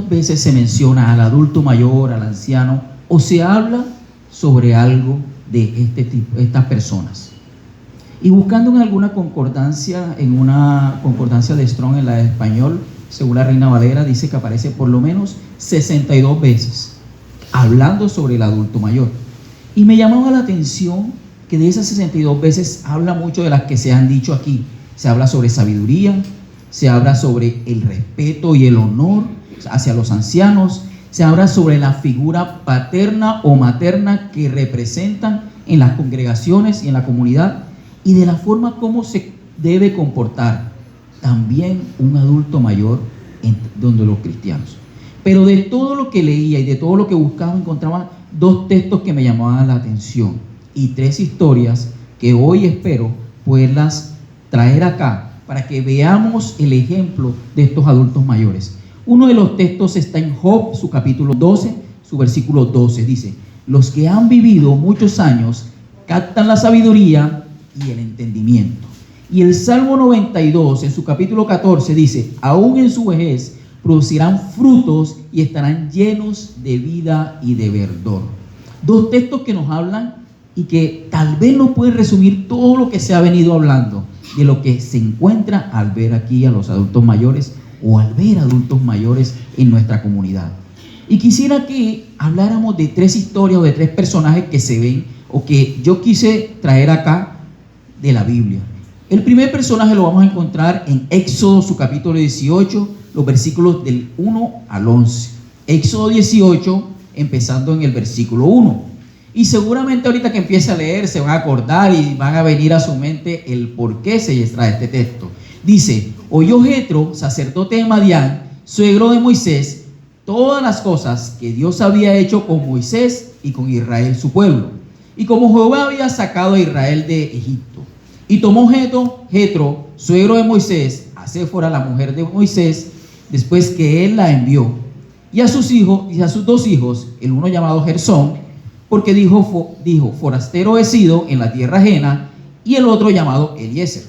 ¿cuántas veces se menciona al adulto mayor, al anciano, o se habla sobre algo de este tipo, estas personas? Y buscando en alguna concordancia, en una concordancia de Strong en la de español, según la Reina Valera, dice que aparece por lo menos 62 veces hablando sobre el adulto mayor. Y me llamaba la atención que de esas 62 veces habla mucho de las que se han dicho aquí. Se habla sobre sabiduría, se habla sobre el respeto y el honor hacia los ancianos, se habla sobre la figura paterna o materna que representan en las congregaciones y en la comunidad, y de la forma como se debe comportar también un adulto mayor donde los cristianos. Pero de todo lo que leía y de todo lo que buscaba, encontraba 2 textos que me llamaban la atención y 3 historias que hoy espero poderlas traer acá para que veamos el ejemplo de estos adultos mayores. Uno de los textos está en Job, su capítulo 12, su versículo 12. Dice: los que han vivido muchos años captan la sabiduría y el entendimiento. Y el Salmo 92, en su capítulo 14, dice: aún en su vejez producirán frutos y estarán llenos de vida y de verdor. 2 textos que nos hablan y que tal vez nos pueden resumir todo lo que se ha venido hablando de lo que se encuentra al ver aquí a los adultos mayores o al ver adultos mayores en nuestra comunidad. Y quisiera que habláramos de 3 historias o de 3 personajes que se ven o que yo quise traer acá de la Biblia. El primer personaje lo vamos a encontrar en Éxodo, su capítulo 18, los versículos del 1 al 11. Éxodo 18, empezando en el versículo 1. Y seguramente ahorita que empiece a leer se van a acordar y van a venir a su mente el por qué se extrae este texto. Dice: oyó Jetro, sacerdote de Madián, suegro de Moisés, todas las cosas que Dios había hecho con Moisés y con Israel su pueblo, y como Jehová había sacado a Israel de Egipto. Y tomó Jetro, suegro de Moisés, a Séfora, la mujer de Moisés, después que él la envió, y a sus hijos y a sus 2 hijos, el uno llamado Gersón, porque dijo forastero he sido en la tierra ajena, y el otro llamado Eliezer,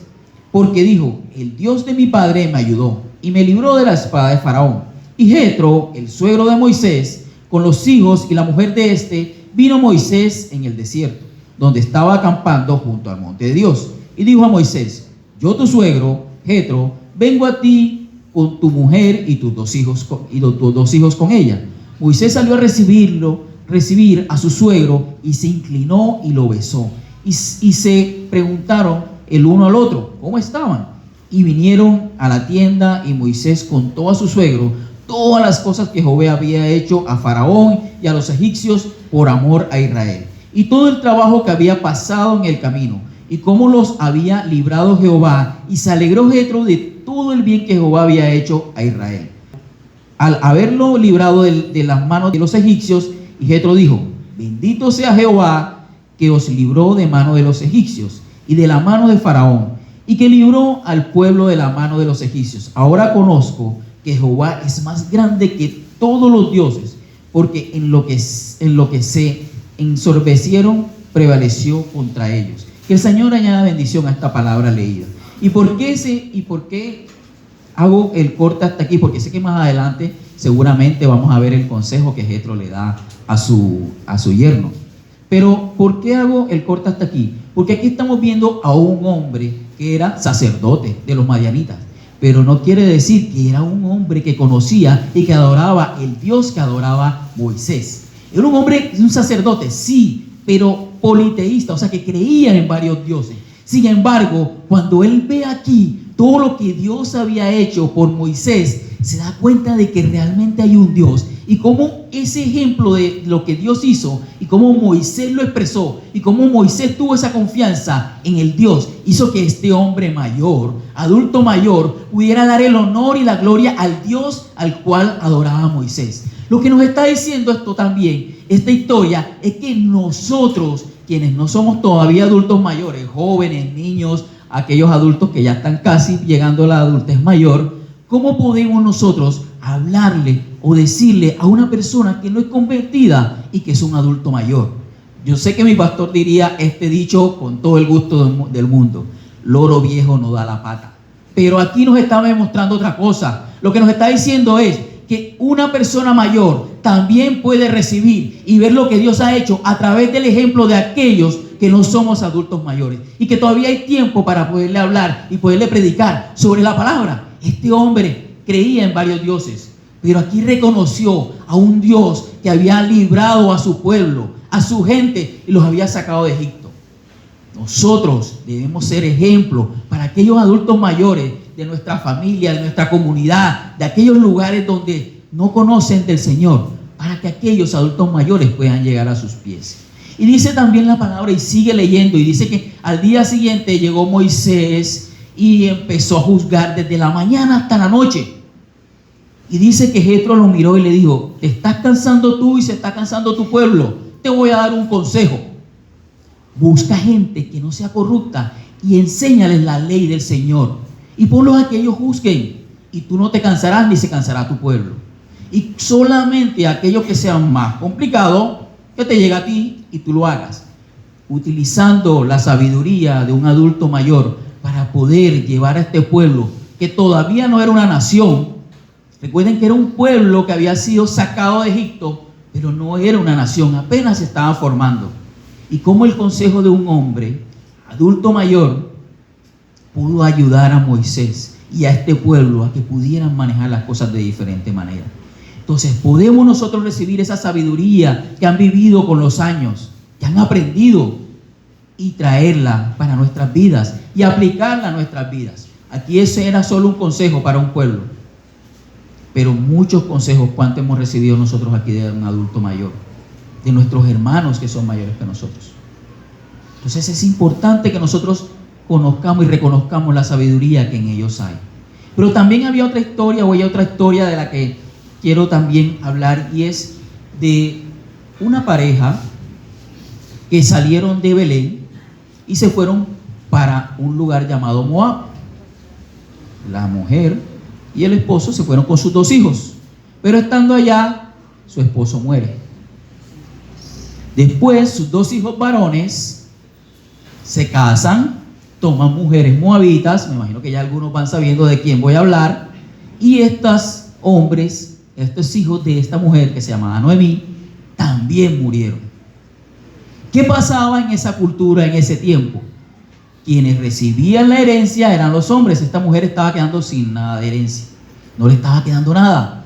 porque dijo: el Dios de mi padre me ayudó y me libró de la espada de Faraón. Y Jetro, el suegro de Moisés, con los hijos y la mujer de este, vino Moisés en el desierto, donde estaba acampando junto al monte de Dios, y dijo a Moisés: yo, tu suegro Jetro, vengo a ti con tu mujer y tus 2 hijos con ella. Moisés salió a recibir a su suegro, y se inclinó y lo besó, y se preguntaron el uno al otro cómo estaban, y vinieron a la tienda, y Moisés contó a su suegro todas las cosas que Jehová había hecho a Faraón y a los egipcios por amor a Israel, y todo el trabajo que había pasado en el camino, y cómo los había librado Jehová, y se alegró Jetro de todo el bien que Jehová había hecho a Israel, al haberlo librado de las manos de los egipcios. Y Jetro dijo: bendito sea Jehová, que os libró de mano de los egipcios y de la mano de Faraón, y que libró al pueblo de la mano de los egipcios. Ahora conozco que Jehová es más grande que todos los dioses, porque en lo que se ensorbecieron prevaleció contra ellos. Que el Señor añada bendición a esta palabra leída. ¿Y por qué hago el corte hasta aquí? Porque sé que más adelante seguramente vamos a ver el consejo que Jetro le da a su yerno. Pero ¿por qué hago el corte hasta aquí? Porque aquí estamos viendo a un hombre que era sacerdote de los madianitas, pero no quiere decir que era un hombre que conocía y que adoraba el Dios que adoraba Moisés. Era un hombre, un sacerdote, sí, pero politeísta, o sea que creía en varios dioses. Sin embargo, cuando él ve aquí todo lo que Dios había hecho por Moisés, se da cuenta de que realmente hay un Dios, y cómo ese ejemplo de lo que Dios hizo y cómo Moisés lo expresó y cómo Moisés tuvo esa confianza en el Dios, hizo que este hombre mayor, adulto mayor, pudiera dar el honor y la gloria al Dios al cual adoraba Moisés. Lo que nos está diciendo esto también, esta historia, es que nosotros, quienes no somos todavía adultos mayores, jóvenes, niños, aquellos adultos que ya están casi llegando a la adultez mayor, ¿cómo podemos nosotros hablarle o decirle a una persona que no es convertida y que es un adulto mayor? Yo sé que mi pastor diría este dicho con todo el gusto del mundo: loro viejo no da la pata. Pero aquí nos está demostrando otra cosa. Lo que nos está diciendo es que una persona mayor también puede recibir y ver lo que Dios ha hecho a través del ejemplo de aquellos que no somos adultos mayores y que todavía hay tiempo para poderle hablar y poderle predicar sobre la palabra. Este hombre creía en varios dioses, pero aquí reconoció a un Dios que había librado a su pueblo, a su gente, y los había sacado de Egipto. Nosotros debemos ser ejemplo para aquellos adultos mayores de nuestra familia, de nuestra comunidad, de aquellos lugares donde no conocen del Señor, para que aquellos adultos mayores puedan llegar a sus pies. Y dice también la palabra, y sigue leyendo, y dice que al día siguiente llegó Moisés y empezó a juzgar desde la mañana hasta la noche. Y dice que Jetro lo miró y le dijo: te estás cansando tú y se está cansando tu pueblo. Te voy a dar un consejo. Busca gente que no sea corrupta y enséñales la ley del Señor. Y ponlos a que ellos juzguen. Y tú no te cansarás ni se cansará tu pueblo. Y solamente aquellos que sean más complicados, que te llegue a ti y tú lo hagas. Utilizando la sabiduría de un adulto mayor para poder llevar a este pueblo, que todavía no era una nación. Recuerden que era un pueblo que había sido sacado de Egipto, pero no era una nación, apenas se estaba formando. Y cómo el consejo de un hombre adulto mayor pudo ayudar a Moisés y a este pueblo a que pudieran manejar las cosas de diferente manera. Entonces podemos nosotros recibir esa sabiduría que han vivido con los años, que han aprendido, y traerla para nuestras vidas y aplicarla a nuestras vidas. Aquí ese era solo un consejo para un pueblo, pero muchos consejos cuánto hemos recibido nosotros aquí de un adulto mayor, de nuestros hermanos que son mayores que nosotros. Entonces es importante que nosotros conozcamos y reconozcamos la sabiduría que en ellos hay. Pero también había otra historia, o hay otra historia de la que quiero también hablar, y es de una pareja que salieron de Belén y se fueron para un lugar llamado Moab. La mujer y el esposo se fueron con sus 2 hijos, pero estando allá, su esposo muere. Después, sus 2 hijos varones se casan, toman mujeres moabitas, me imagino que ya algunos van sabiendo de quién voy a hablar, y estos hombres, estos hijos de esta mujer que se llamaba Noemí, también murieron. ¿Qué pasaba en esa cultura en ese tiempo? Quienes recibían la herencia eran los hombres. Esta mujer estaba quedando sin nada de herencia, no le estaba quedando nada.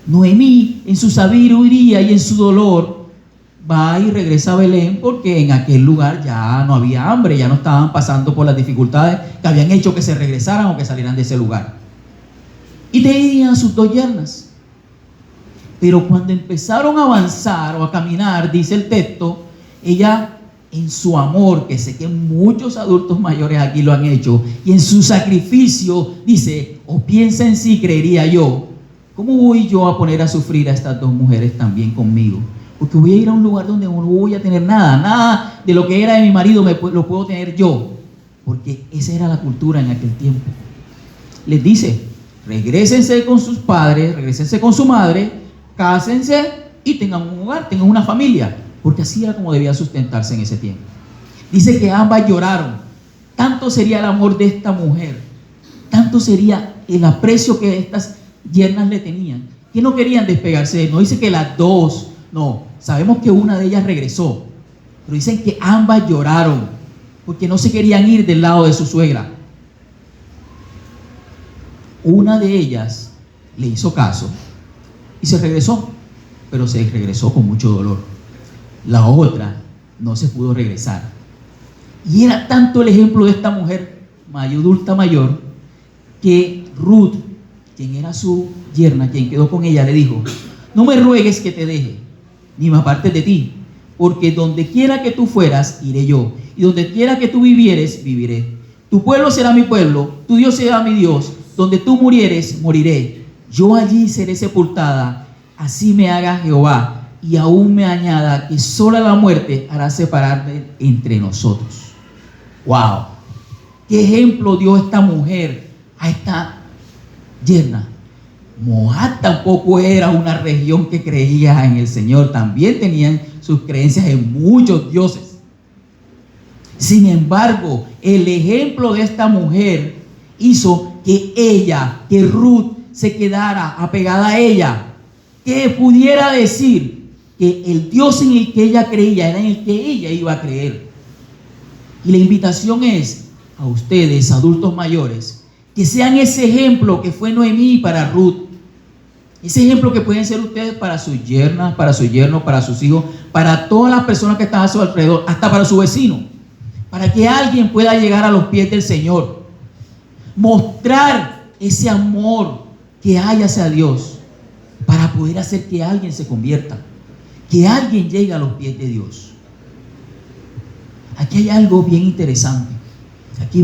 Noemí, en su sabiduría y en su dolor, va y regresa a Belén, porque en aquel lugar ya no había hambre, ya no estaban pasando por las dificultades que habían hecho que se regresaran o que salieran de ese lugar. Y tenían sus 2 yernas. Pero cuando empezaron a avanzar o a caminar, dice el texto, ella, en su amor, que sé que muchos adultos mayores aquí lo han hecho, y en su sacrificio, dice, o piensa en sí, creería yo, ¿cómo voy yo a poner a sufrir a estas 2 mujeres también conmigo? Porque voy a ir a un lugar donde no voy a tener nada de lo que era de mi marido lo puedo tener yo, porque esa era la cultura en aquel tiempo. Les dice, regrésense con sus padres, regrésense con su madre, cásense y tengan un hogar, tengan una familia, porque así era como debía sustentarse en ese tiempo. Dice que ambas lloraron. Tanto sería el amor de esta mujer, tanto sería el aprecio que estas yernas le tenían, que no querían despegarse de él. No dice que las 2, no, sabemos que una de ellas regresó, pero dicen que ambas lloraron porque no se querían ir del lado de su suegra. Una de ellas le hizo caso y se regresó, pero se regresó con mucho dolor. La otra no se pudo regresar. Y era tanto el ejemplo de esta mujer adulta mayor, que Ruth, quien era su yerna, quien quedó con ella, le dijo: no me ruegues que te deje, ni me apartes de ti, porque donde quiera que tú fueras, iré yo, y donde quiera que tú vivieres, viviré. Tu pueblo será mi pueblo, tu Dios será mi Dios, donde tú murieres, moriré. Yo allí seré sepultada, así me haga Jehová, y aún me añada que sola la muerte hará separarme entre nosotros. ¡Wow! ¿Qué ejemplo dio esta mujer a esta yerna? Moab tampoco era una región que creía en el Señor, también tenían sus creencias en muchos dioses. Sin embargo, el ejemplo de esta mujer hizo que ella, que Ruth, se quedara apegada a ella, que pudiera decir que el Dios en el que ella creía era en el que ella iba a creer. Y la invitación es a ustedes, adultos mayores, que sean ese ejemplo que fue Noemí para Ruth. Ese ejemplo que pueden ser ustedes para sus yernas, para su yerno, para sus hijos, para todas las personas que están a su alrededor, hasta para su vecino, para que alguien pueda llegar a los pies del Señor. Mostrar ese amor que hay hacia Dios para poder hacer que alguien se convierta, que alguien llegue a los pies de Dios. Aquí hay algo bien interesante. Aquí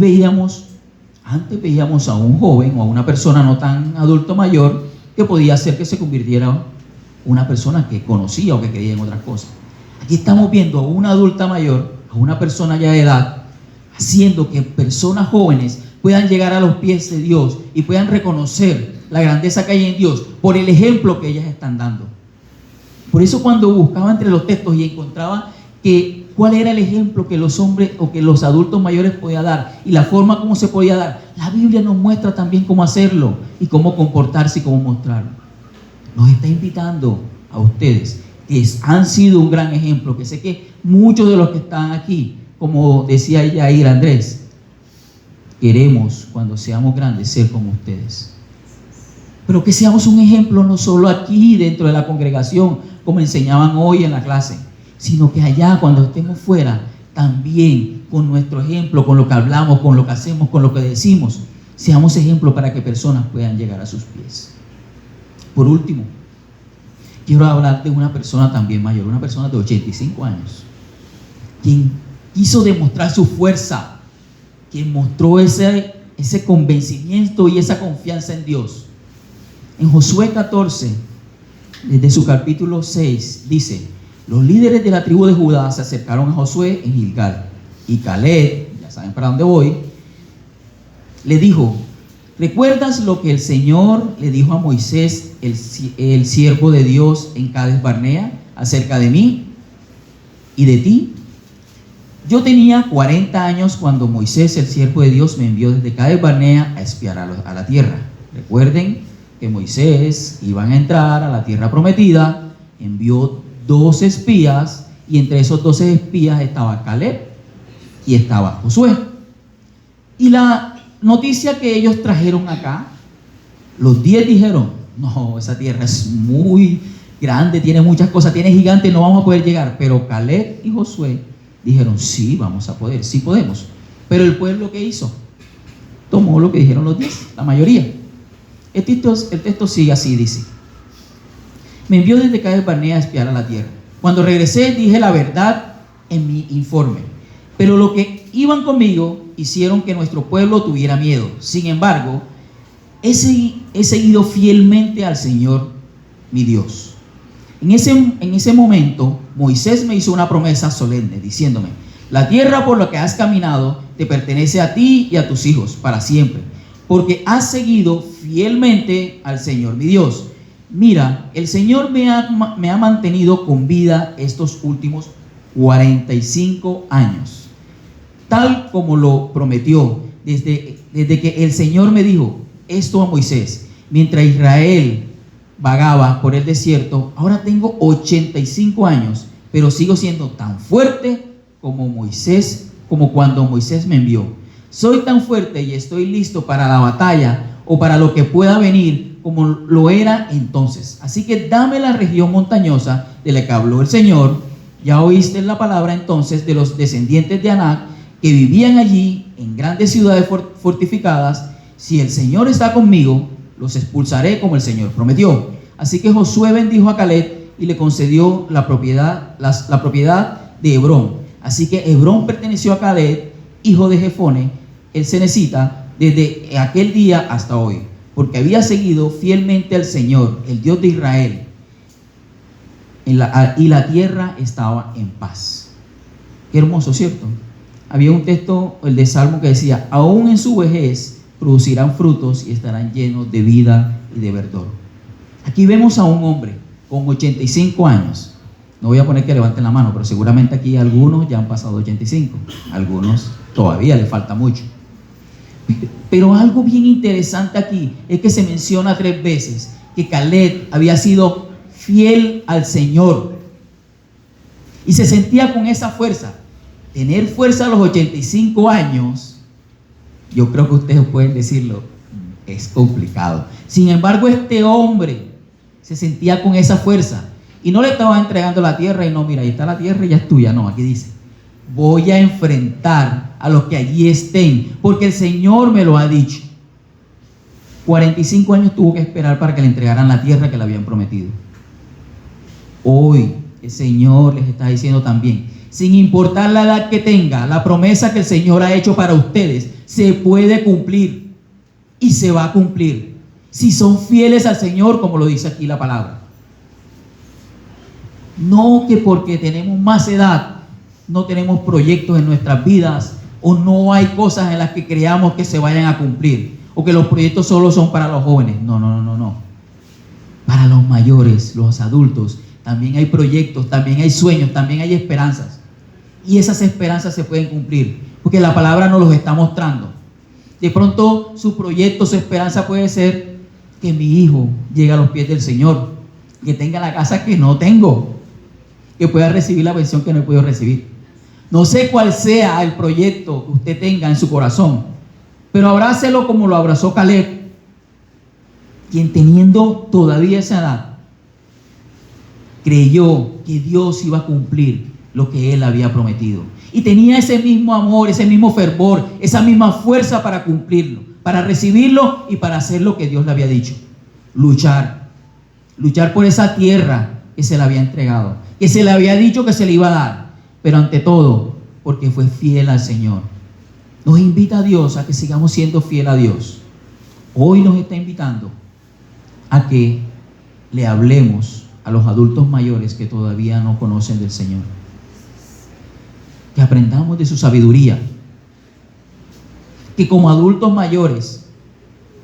antes veíamos a un joven o a una persona no tan adulto mayor que podía hacer que se convirtiera una persona que conocía o que creía en otras cosas. Aquí estamos viendo a una adulta mayor, a una persona ya de edad, haciendo que personas jóvenes puedan llegar a los pies de Dios y puedan reconocer la grandeza que hay en Dios por el ejemplo que ellas están dando. Por eso cuando buscaba entre los textos y encontraba cuál era el ejemplo que los hombres o que los adultos mayores podían dar y la forma como se podía dar, la Biblia nos muestra también cómo hacerlo y cómo comportarse y cómo mostrarlo. Nos está invitando a ustedes, que han sido un gran ejemplo, que sé que muchos de los que están aquí, como decía Yair Andrés, queremos cuando seamos grandes ser como ustedes. Pero que seamos un ejemplo no solo aquí dentro de la congregación, como enseñaban hoy en la clase, sino que allá cuando estemos fuera, también con nuestro ejemplo, con lo que hablamos, con lo que hacemos, con lo que decimos, seamos ejemplo para que personas puedan llegar a sus pies. Por último, quiero hablar de una persona también mayor, una persona de 85 años, quien quiso demostrar su fuerza, quien mostró ese convencimiento y esa confianza en Dios. En Josué 14, desde su capítulo 6, dice: los líderes de la tribu de Judá se acercaron a Josué en Gilgal, y Caleb, ya saben para dónde voy, le dijo: ¿recuerdas lo que el Señor le dijo a Moisés, el siervo de Dios, en Cades Barnea, acerca de mí y de ti? Yo tenía 40 años cuando Moisés, el siervo de Dios, me envió desde Cades Barnea a espiar a la tierra. Recuerden que Moisés iban a entrar a la tierra prometida, envió 12 espías, y entre esos 12 espías estaba Caleb y estaba Josué. Y la noticia que ellos trajeron acá, los 10 dijeron: no, esa tierra es muy grande, tiene muchas cosas, tiene gigantes, no vamos a poder llegar. Pero Caleb y Josué dijeron: sí, vamos a poder, sí podemos. Pero el pueblo, ¿qué hizo? Tomó lo que dijeron los 10, la mayoría. El texto sigue así, dice: me envió desde Cades Barnea a espiar a la tierra. Cuando regresé dije la verdad en mi informe, pero los que iban conmigo hicieron que nuestro pueblo tuviera miedo. Sin embargo, he seguido fielmente al Señor mi Dios. En ese momento Moisés me hizo una promesa solemne diciéndome: la tierra por la que has caminado te pertenece a ti y a tus hijos para siempre, porque has seguido fielmente al Señor mi Dios. Mira, el Señor me ha mantenido con vida estos últimos 45 años, tal como lo prometió, desde que el Señor me dijo esto a Moisés, mientras Israel vagaba por el desierto. Ahora tengo 85 años, pero sigo siendo tan fuerte como cuando Moisés me envió. Soy tan fuerte y estoy listo para la batalla o para lo que pueda venir, como lo era entonces. Así que dame la región montañosa de la que habló el Señor. Ya oíste la palabra entonces de los descendientes de Anac que vivían allí en grandes ciudades fortificadas. Si el Señor está conmigo, los expulsaré como el Señor prometió. Así que Josué bendijo a Caleb y le concedió la propiedad de Hebrón. Así que Hebrón perteneció a Caleb, hijo de Jefone, el cenecita, desde aquel día hasta hoy, porque había seguido fielmente al Señor, el Dios de Israel, y la tierra estaba en paz. Qué hermoso, ¿cierto? Había un texto, el de Salmo, que decía: aún en su vejez producirán frutos y estarán llenos de vida y de verdor. Aquí vemos a un hombre con 85 años. No voy a poner que levanten la mano, pero seguramente aquí algunos ya han pasado 85, algunos todavía le falta mucho. Pero algo bien interesante aquí es que se menciona 3 veces que Caleb había sido fiel al Señor y se sentía con esa fuerza. Tener fuerza a los 85 años, yo creo que ustedes pueden decirlo, es complicado. Sin embargo, este hombre se sentía con esa fuerza y no le estaba entregando la tierra y no, mira, ahí está la tierra y ya es tuya. No, aquí dice, voy a enfrentar a los que allí estén, porque el Señor me lo ha dicho. 45 años tuvo que esperar para que le entregaran la tierra que le habían prometido. Hoy el Señor les está diciendo también, sin importar la edad que tenga, la promesa que el Señor ha hecho para ustedes se puede cumplir y se va a cumplir si son fieles al Señor, como lo dice aquí la palabra. No que porque tenemos más edad no tenemos proyectos en nuestras vidas o no hay cosas en las que creamos que se vayan a cumplir o que los proyectos solo son para los jóvenes. No. Para los mayores, los adultos, también hay proyectos, también hay sueños, también hay esperanzas. Y esas esperanzas se pueden cumplir porque la palabra nos los está mostrando. De pronto su proyecto, su esperanza puede ser que mi hijo llegue a los pies del Señor, que tenga la casa que no tengo, que pueda recibir la bendición que no he podido recibir. No sé cuál sea el proyecto que usted tenga en su corazón, pero abrácelo como lo abrazó Caleb, quien teniendo todavía esa edad, creyó que Dios iba a cumplir lo que él había prometido. Y tenía ese mismo amor, ese mismo fervor, esa misma fuerza para cumplirlo, para recibirlo y para hacer lo que Dios le había dicho. Luchar por esa tierra que se le había entregado, que se le había dicho que se le iba a dar. Pero ante todo, porque fue fiel al Señor. Nos invita a Dios a que sigamos siendo fiel a Dios. Hoy nos está invitando a que le hablemos a los adultos mayores que todavía no conocen del Señor. Que aprendamos de su sabiduría. Que como adultos mayores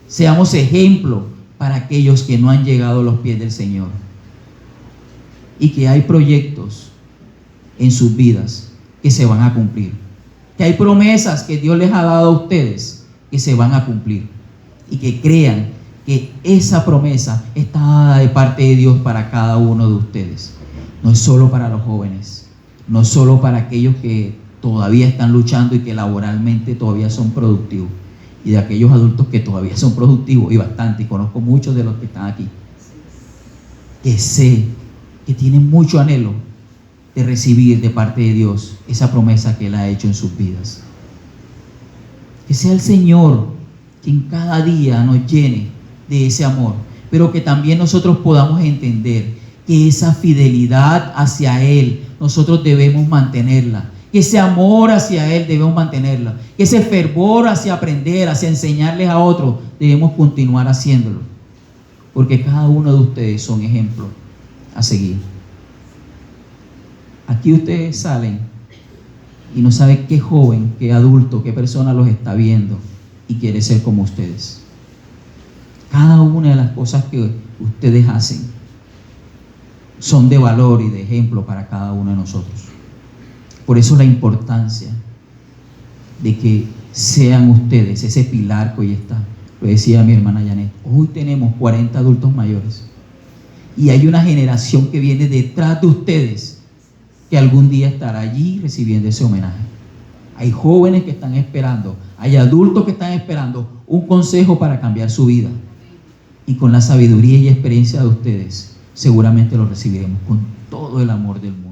seamos ejemplo para aquellos que no han llegado a los pies del Señor. Y que hay proyectos en sus vidas que se van a cumplir, que hay promesas que Dios les ha dado a ustedes que se van a cumplir y que crean que esa promesa está dada de parte de Dios para cada uno de ustedes. No es solo para los jóvenes, no es solo para aquellos que todavía están luchando y que laboralmente todavía son productivos, y de aquellos adultos que todavía son productivos y bastante, y conozco muchos de los que están aquí, que sé que tienen mucho anhelo de recibir de parte de Dios esa promesa que Él ha hecho en sus vidas. Que sea el Señor quien cada día nos llene de ese amor, pero que también nosotros podamos entender que esa fidelidad hacia Él nosotros debemos mantenerla, que ese amor hacia Él debemos mantenerla, que ese fervor hacia aprender, hacia enseñarles a otros, debemos continuar haciéndolo, porque cada uno de ustedes son ejemplos a seguir. Aquí ustedes salen y no saben qué joven, qué adulto, qué persona los está viendo y quiere ser como ustedes. Cada una de las cosas que ustedes hacen son de valor y de ejemplo para cada uno de nosotros. Por eso la importancia de que sean ustedes ese pilar que hoy está. Lo decía mi hermana Janet, hoy tenemos 40 adultos mayores y hay una generación que viene detrás de ustedes que algún día estará allí recibiendo ese homenaje. Hay jóvenes que están esperando, hay adultos que están esperando un consejo para cambiar su vida, y con la sabiduría y experiencia de ustedes seguramente lo recibiremos con todo el amor del mundo.